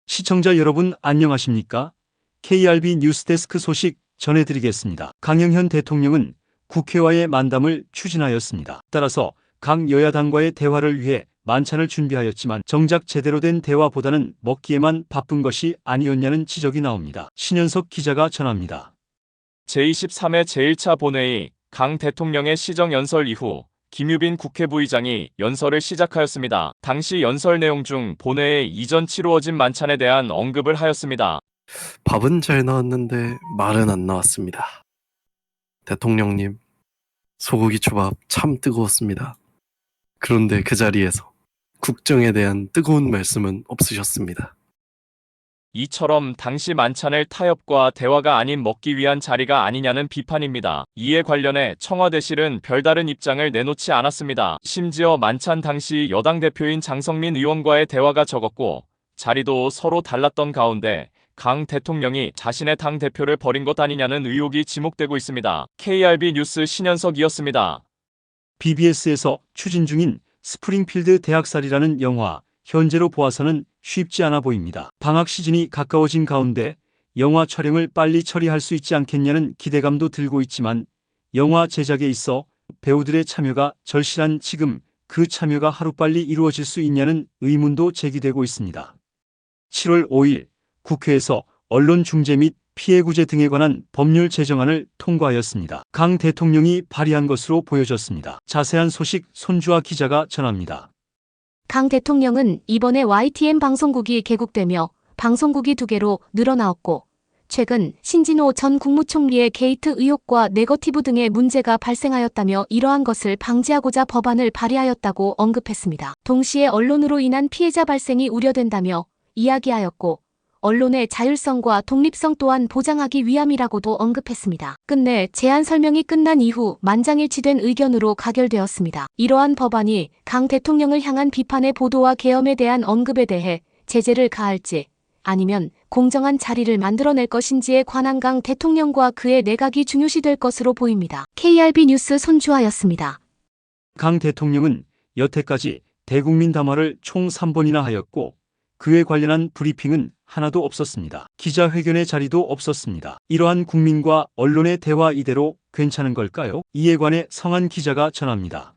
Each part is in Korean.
시청자 여러분 안녕하십니까? KRB 뉴스데스크 소식 전해드리겠습니다. 강영현 대통령은 국회와의 만담을 추진하였습니다. 따라서 각 여야당과의 대화를 위해 만찬을 준비하였지만 정작 제대로 된 대화보다는 먹기에만 바쁜 것이 아니었냐는 지적이 나옵니다. 신현석 기자가 전합니다. 제23회 제1차 본회의 강 대통령의 시정연설 이후 김유빈 국회부의장이 연설을 시작하였습니다. 당시 연설 내용 중 본회의 이전 치루어진 만찬에 대한 언급을 하였습니다. 밥은 잘 나왔는데 말은 안 나왔습니다. 대통령님, 소고기 초밥 참 뜨거웠습니다. 그런데 그 자리에서 국정에 대한 뜨거운 말씀은 없으셨습니다. 이처럼 당시 만찬을 타협과 대화가 아닌 먹기 위한 자리가 아니냐는 비판입니다. 이에 관련해 청와대실은 별다른 입장을 내놓지 않았습니다. 심지어 만찬 당시 여당 대표인 장성민 의원과의 대화가 적었고 자리도 서로 달랐던 가운데 강 대통령이 자신의 당대표를 버린 것 아니냐는 의혹이 지목되고 있습니다. KRB 뉴스 신현석이었습니다. BBS에서 추진 중인 스프링필드 대학살이라는 영화, 현재로 보아서는 쉽지 않아 보입니다. 방학 시즌이 가까워진 가운데 영화 촬영을 빨리 처리할 수 있지 않겠냐는 기대감도 들고 있지만 영화 제작에 있어 배우들의 참여가 절실한 지금 그 참여가 하루빨리 이루어질 수 있냐는 의문도 제기되고 있습니다. 7월 5일 국회에서 언론중재 및 피해구제 등에 관한 법률 제정안을 통과하였습니다. 강 대통령이 발의한 것으로 보여졌습니다. 자세한 소식 손주아 기자가 전합니다. 강 대통령은 이번에 YTN 방송국이 개국되며 방송국이 2개로 늘어나었고 최근 신진호 전 국무총리의 게이트 의혹과 네거티브 등의 문제가 발생하였다며 이러한 것을 방지하고자 법안을 발의하였다고 언급했습니다. 동시에 언론으로 인한 피해자 발생이 우려된다며 이야기하였고 언론의 자율성과 독립성 또한 보장하기 위함이라고도 언급했습니다. 끝내 제안 설명이 끝난 이후 만장일치된 의견으로 가결되었습니다. 이러한 법안이 강 대통령을 향한 비판의 보도와 계엄에 대한 언급에 대해 제재를 가할지 아니면 공정한 자리를 만들어낼 것인지에 관한 강 대통령과 그의 내각이 중요시될 것으로 보입니다. KRB 뉴스 손주아였습니다. 강 대통령은 여태까지 대국민 담화를 총 3번이나 하였고 그에 관련한 브리핑은 하나도 없었습니다. 기자회견의 자리도 없었습니다. 이러한 국민과 언론의 대화 이대로 괜찮은 걸까요? 이에 관해 성한 기자가 전합니다.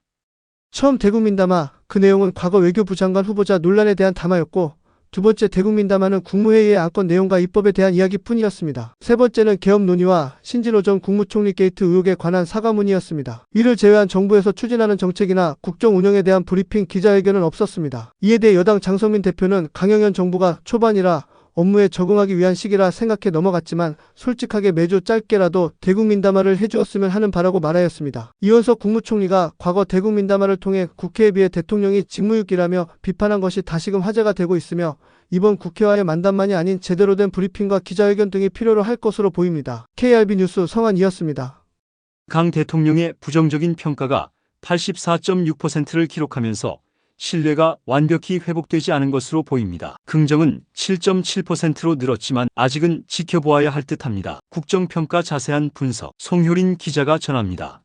처음 대국민 담화, 그 내용은 과거 외교부 장관 후보자 논란에 대한 담화였고 두 번째 대국민 담화는 국무회의의 안건 내용과 입법에 대한 이야기뿐이었습니다. 세 번째는 계엄 논의와 신진호 전 국무총리 게이트 의혹에 관한 사과문이었습니다. 이를 제외한 정부에서 추진하는 정책이나 국정 운영에 대한 브리핑 기자회견은 없었습니다. 이에 대해 여당 장성민 대표는 강영현 정부가 초반이라 업무에 적응하기 위한 시기라 생각해 넘어갔지만 솔직하게 매주 짧게라도 대국민담화를 해주었으면 하는 바라고 말하였습니다. 이원석 국무총리가 과거 대국민담화를 통해 국회에 비해 대통령이 직무유기라며 비판한 것이 다시금 화제가 되고 있으며 이번 국회와의 만담만이 아닌 제대로 된 브리핑과 기자회견 등이 필요로 할 것으로 보입니다. KRB 뉴스 성한이었습니다. 강 대통령의 부정적인 평가가 84.6%를 기록하면서 신뢰가 완벽히 회복되지 않은 것으로 보입니다. 긍정은 7.7%로 늘었지만 아직은 지켜보아야 할 듯합니다. 국정평가 자세한 분석 송효린 기자가 전합니다.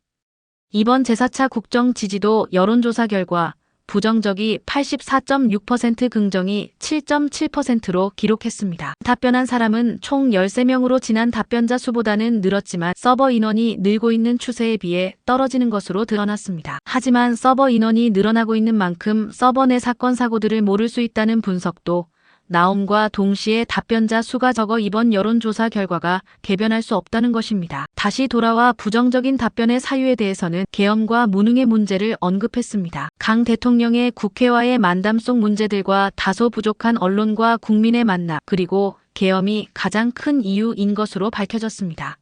이번 제4차 국정 지지도 여론조사 결과 부정적이 84.6%, 긍정이 7.7%로 기록했습니다. 답변한 사람은 총 13명으로 지난 답변자 수보다는 늘었지만 서버 인원이 늘고 있는 추세에 비해 떨어지는 것으로 드러났습니다. 하지만 서버 인원이 늘어나고 있는 만큼 서버 내 사건 사고들을 모를 수 있다는 분석도 나옴과 동시에 답변자 수가 적어 이번 여론조사 결과가 개변할 수 없다는 것입니다. 다시 돌아와 부정적인 답변의 사유에 대해서는 계엄과 무능의 문제를 언급했습니다. 강 대통령의 국회와의 만담 속 문제들과 다소 부족한 언론과 국민의 만남, 그리고 계엄이 가장 큰 이유인 것으로 밝혀졌습니다.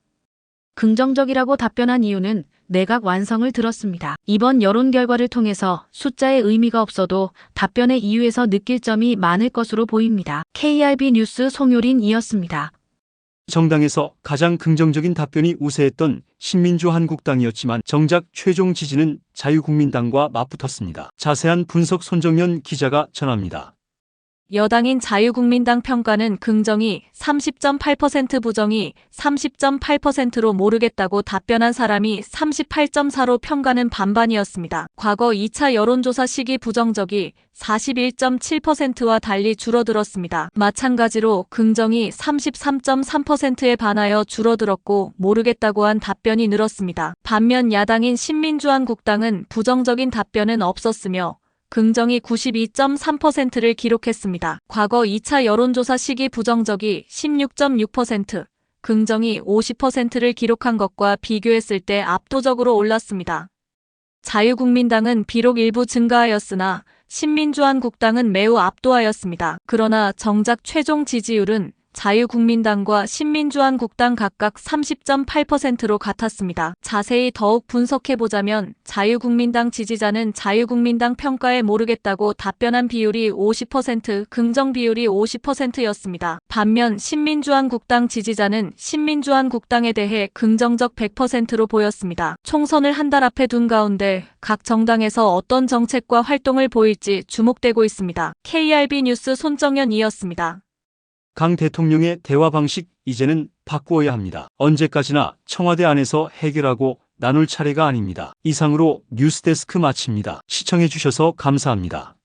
긍정적이라고 답변한 이유는 내각 완성을 들었습니다. 이번 여론 결과를 통해서 숫자의 의미가 없어도 답변의 이유에서 느낄 점이 많을 것으로 보입니다. KRB 뉴스 송효린이었습니다. 정당에서 가장 긍정적인 답변이 우세했던 신민주한국당이었지만 정작 최종 지지는 자유국민당과 맞붙었습니다. 자세한 분석 손정연 기자가 전합니다. 여당인 자유국민당 평가는 긍정이 30.8%, 부정이 30.8%로 모르겠다고 답변한 사람이 38.4로 평가는 반반이었습니다. 과거 2차 여론조사 시기 부정적이 41.7%와 달리 줄어들었습니다. 마찬가지로 긍정이 33.3%에 반하여 줄어들었고 모르겠다고 한 답변이 늘었습니다. 반면 야당인 신민주한국당은 부정적인 답변은 없었으며 긍정이 92.3%를 기록했습니다. 과거 2차 여론조사 시기 부정적이 16.6%, 긍정이 50%를 기록한 것과 비교했을 때 압도적으로 올랐습니다. 자유국민당은 비록 일부 증가하였으나 신민주한국당은 매우 압도하였습니다. 그러나 정작 최종 지지율은 자유국민당과 신민주한국당 각각 30.8%로 같았습니다. 자세히 더욱 분석해보자면 자유국민당 지지자는 자유국민당 평가에 모르겠다고 답변한 비율이 50%, 긍정 비율이 50%였습니다. 반면 신민주한국당 지지자는 신민주한국당에 대해 긍정적 100%로 보였습니다. 총선을 한 달 앞에 둔 가운데 각 정당에서 어떤 정책과 활동을 보일지 주목되고 있습니다. KRB 뉴스 손정연이었습니다. 강 대통령의 대화 방식 이제는 바꾸어야 합니다. 언제까지나 청와대 안에서 해결하고 나눌 차례가 아닙니다. 이상으로 뉴스데스크 마칩니다. 시청해 주셔서 감사합니다.